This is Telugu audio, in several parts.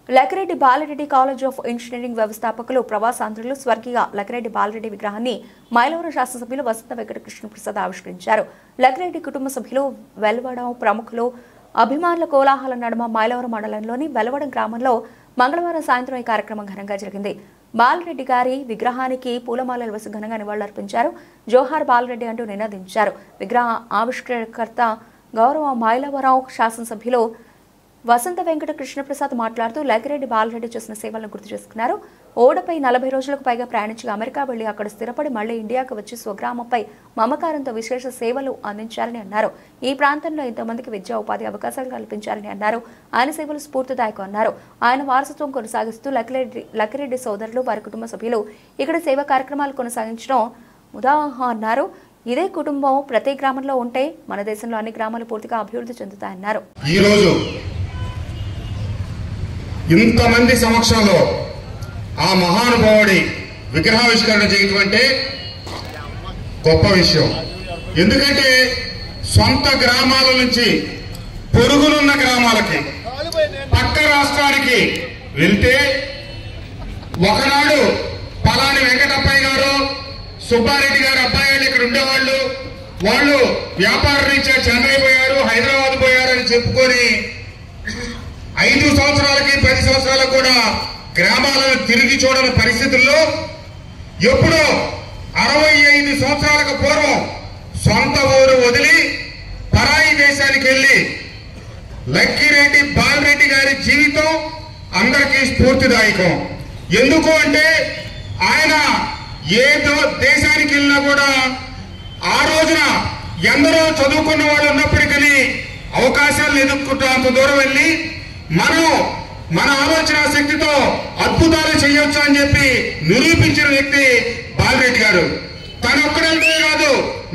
Lakireddy Bala Reddy college of engineering వ్యవస్థాపకులు ప్రవాసాంధ్రులు స్వర్గీయ లకిరెడ్డి బాలరెడ్డి విగ్రహాన్ని మైలవరం శాసనసభ్యులు వసంత వెంకట కృష్ణప్రసాద్ ఆవిష్కరించారు. లకిరెడ్డి కుటుంబ సభ్యులు, వెల్వడం ప్రముఖులు, అభిమానుల కోలాహల నడుమ మైలవరం మండలంలోని వెల్వడం గ్రామంలో మంగళవారం సాయంత్రం ఈ కార్యక్రమం ఘనంగా జరిగింది. బాలరెడ్డి గారి విగ్రహానికి పూలమాలలు వేసి ఘనంగా నివాళులర్పించారు. జోహార్ బాలరెడ్డి అంటూ నినాదించారు. విగ్రహ ఆవిష్కరణకర్త గౌరవ మైలవరం శాసనసభ్యులు వసంత వెంకట కృష్ణప్రసాద్ మాట్లాడుతూ లకిరెడ్డి బాలరెడ్డి చేసిన సేవలను గుర్తు చేసుకున్నారు. ఓడపై 40 రోజులకు పైగా ప్రయాణించి అమెరికా వెళ్లి అక్కడ స్థిరపడి మళ్లీ ఇండియాకు వచ్చి స్వగ్రామంపై మమకారంతో విశేష సేవలు అందించారని అన్నారు. ఈ ప్రాంతంలో ఎంతోమందికి విద్యా ఉపాధి అవకాశాలు కల్పించారని అన్నారు. ఆయన సేవలు స్ఫూర్తిదాయకం అన్నారు. ఆయన వారసత్వం కొనసాగిస్తూ లకిరెడ్డి సోదరులు, వారి కుటుంబ సభ్యులు ఇక్కడ సేవా కార్యక్రమాలు కొనసాగించడం ఉదాహరణ అన్నారు. ఇదే కుటుంబం ప్రతి గ్రామంలో ఉంటే మన దేశంలో అన్ని గ్రామాలు పూర్తిగా అభివృద్ధి చెందుతాయన్నారు. ఇంతమంది సమక్షంలో ఆ మహానుభావుడి విగ్రహావిష్కరణ చేయటం అంటే గొప్ప విషయం. ఎందుకంటే సొంత గ్రామాల నుంచి పొరుగులున్న గ్రామాలకి, పక్క రాష్ట్రానికి వెళ్తే ఒకనాడు పలాని వెంకటప్పయ్య గారు, సుబ్బారెడ్డి గారు అబ్బాయిలు ఇక్కడ ఉండేవాళ్ళు, వాళ్ళు వ్యాపార రీత్యా చెన్నై పోయారు, హైదరాబాద్ పోయారు అని చెప్పుకొని 5 సంవత్సరాలకి 10 సంవత్సరాలకు కూడా గ్రామాలను తిరిగి చూడని పరిస్థితుల్లో ఎప్పుడో 65 సంవత్సరాలకు పూర్వం సొంత ఊరు వదిలి పరాయి దేశానికి వెళ్లి లక్కిరెడ్డి బాలరెడ్డి గారి జీవితం అందరికీ స్ఫూర్తిదాయకం. ఎందుకు అంటే ఆయన ఏ దేశానికి వెళ్ళినా కూడా ఆ రోజున ఎందరో చదువుకున్న వాళ్ళు ఉన్నప్పటికీ అవకాశాలు ఎదుర్కొంటూ అంత దూరం వెళ్ళి మన ఆలోచన శక్తితో అద్భుతాలు చేయొచ్చు అని చెప్పి నిరూపించిన వ్యక్తి బాలరెడ్డి గారు. తను ఒక్కడంతే కాదు,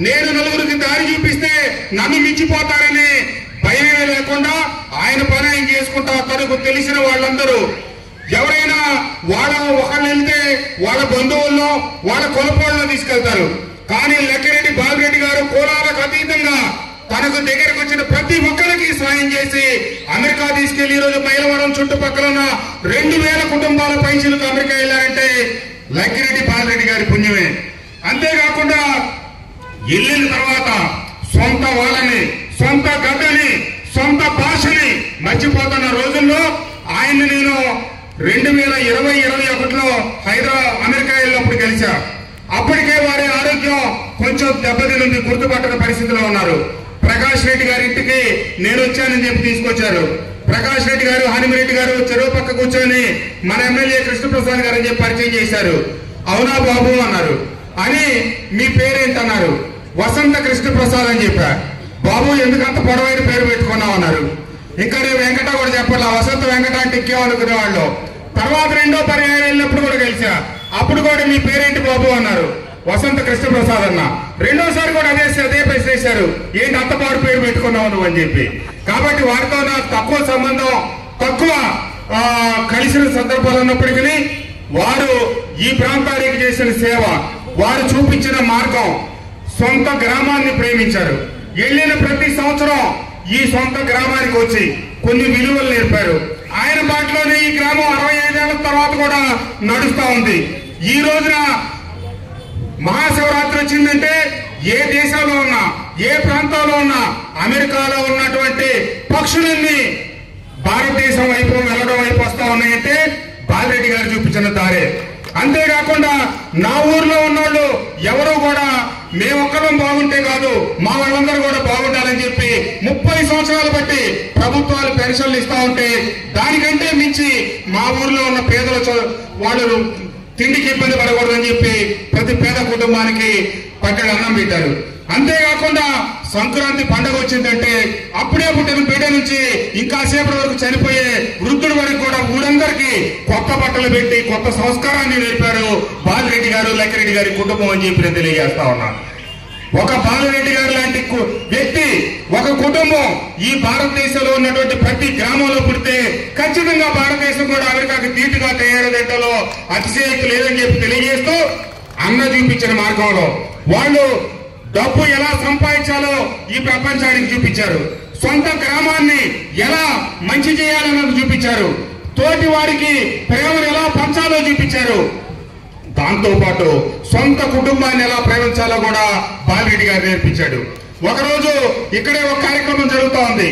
నేను నలుగురికి దారి చూపిస్తే నన్ను మించిపోతారని భయమే లేకుండా ఆయన పని ఆయన చేసుకుంటా తనకు తెలిసిన వాళ్ళందరూ ఎవరైనా ఒకళ్ళు వెళ్తే వాళ్ళ బంధువుల్లో, వాళ్ళ కొలపోళ్ళలో తీసుకెళ్తారు. కానీ లక్కిరెడ్డి బాలరెడ్డి గారు కులాలకు అతీతంగా తనకు దగ్గరకు వచ్చిన ప్రతి ఒక్కరికి సాయం చేసి అమెరికా తీసుకెళ్లి ఈరోజు మైలవరం చుట్టుపక్కల ఉన్న 2000 కుటుంబాల పైసలకు అమెరికా వెళ్ళారంటే లక్కిరెడ్డి బాలరెడ్డి గారి పుణ్యమే. అంతేకాకుండా వెళ్ళిన తర్వాత సొంత వాళ్ళని, సొంత గడ్డని, సొంత భాషని మర్చిపోతున్న రోజుల్లో ఆయన్ని నేను 2020-21లో అమెరికా వెళ్ళినప్పుడు కలిసా. అప్పటికే వారి ఆరోగ్యం కొంచెం దెబ్బతిని గుర్తుపట్టని పరిస్థితిలో ఉన్నారు. ప్రకాష్ రెడ్డి గారి ఇంటికి నేను వచ్చానని చెప్పి తీసుకొచ్చారు. ప్రకాష్ రెడ్డి గారు, హనుమరెడ్డి గారు చెరువు పక్క కూర్చొని మన ఎమ్మెల్యే కృష్ణప్రసాద్ గారు అని చెప్పి పరిచయం చేశారు. అవునా బాబు అన్నారు. అని మీ పేరేంటన్నారు. వసంత కృష్ణప్రసాద్ అని చెప్పా. బాబు ఎందుకంత పొడవైన పేరు పెట్టుకున్నావు అన్నారు. ఇంకా నేను వెంకట కూడా చెప్పాలి, వసంత వెంకట అంటే ఇంకేమనుకునే వాళ్ళు. తర్వాత 2వ పర్యాయం వెళ్ళినప్పుడు కూడా కలిసా. అప్పుడు కూడా మీ పేరేంటి బాబు అన్నారు. వసంత కృష్ణప్రసాద్ అన్న. 2వసారి కూడా అదే ప్రశ్న వేశారు, ఏంటి అంతపాడు పేరు పెట్టుకున్నావు నువ్వు అని చెప్పి. కాబట్టి వారితో నాకు తక్కువ సంబంధం, తక్కువ కలిసిన సందర్భాలు ఉన్నప్పటికీ వారు ఈ ప్రాంతానికి చేసిన సేవ, వారు చూపించిన మార్గం, సొంత గ్రామాన్ని ప్రేమించారు. వెళ్ళిన ప్రతి సంవత్సరం ఈ సొంత గ్రామానికి వచ్చి కొన్ని విలువలు నేర్పారు. ఆయన బాటలోనే ఈ గ్రామం 65 ఏళ్ల తర్వాత కూడా నడుస్తా ఉంది. ఈ రోజున మహాశివరాత్రి వచ్చిందంటే ఏ దేశంలో ఉన్నా, ఏ ప్రాంతంలో ఉన్నా, అమెరికాలో ఉన్నటువంటి పక్షులన్నీ భారతదేశం వైపు వెళ్ళడం వైపు వస్తా ఉన్నాయంటే బాలరెడ్డి గారు చూపించిన దారే. అంతేకాకుండా నా ఊర్లో ఉన్నోళ్ళు ఎవరు కూడా మేమొక్కరం బాగుంటే కాదు, మా వాళ్ళందరూ కూడా బాగుండాలని చెప్పి 30 సంవత్సరాలు బట్టి ప్రభుత్వాలు పెన్షన్లు ఇస్తా ఉంటే దానికంటే మించి మా ఊర్లో ఉన్న పేదల వాళ్ళు తిండికి ఇబ్బంది పడకూడదని చెప్పి ప్రతి పేద కుటుంబానికి పట్టెడు అన్నం పెట్టారు. అంతేకాకుండా సంక్రాంతి పండుగ వచ్చిందంటే అప్పుడే పుట్టిన బిడ్డ నుంచి ఇంకా సేపటి వరకు చనిపోయే వృద్ధుల వరకు కూడా ఊరందరికీ కొత్త బట్టలు పెట్టి కొత్త సంస్కారాన్ని నేర్పారు బాలరెడ్డి గారు, లక్కిరెడ్డి గారి కుటుంబం అని చెప్పి నేను తెలియజేస్తా ఉన్నాను. ఒక బాలరెడ్డి గారు లాంటి వ్యక్తి, ఒక కుటుంబం ఈ భారతదేశంలో ఉన్నటువంటి ప్రతి గ్రామంలో పుడితే ఖచ్చితంగా భారతదేశం కూడా అమెరికాకి ధీటుగా తయారదేటలో అతిశయక్తి లేదని చెప్పి తెలియజేస్తూ అన్న చూపించిన మార్గంలో వాళ్ళు డబ్బు ఎలా సంపాదించాలో ఈ ప్రపంచానికి చూపించారు. సొంత గ్రామాన్ని ఎలా మంచి చేయాలన్నది చూపించారు. తోటి వారికి ప్రేమను ఎలా పంచాలో చూపించారు. దాంతో పాటు సొంత కుటుంబాన్ని ఎలా ప్రేమించాలో కూడా బాలిరెడ్డి గారు నేర్పించాడు. ఒకరోజు ఇక్కడే ఒక కార్యక్రమం జరుగుతూ ఉంది.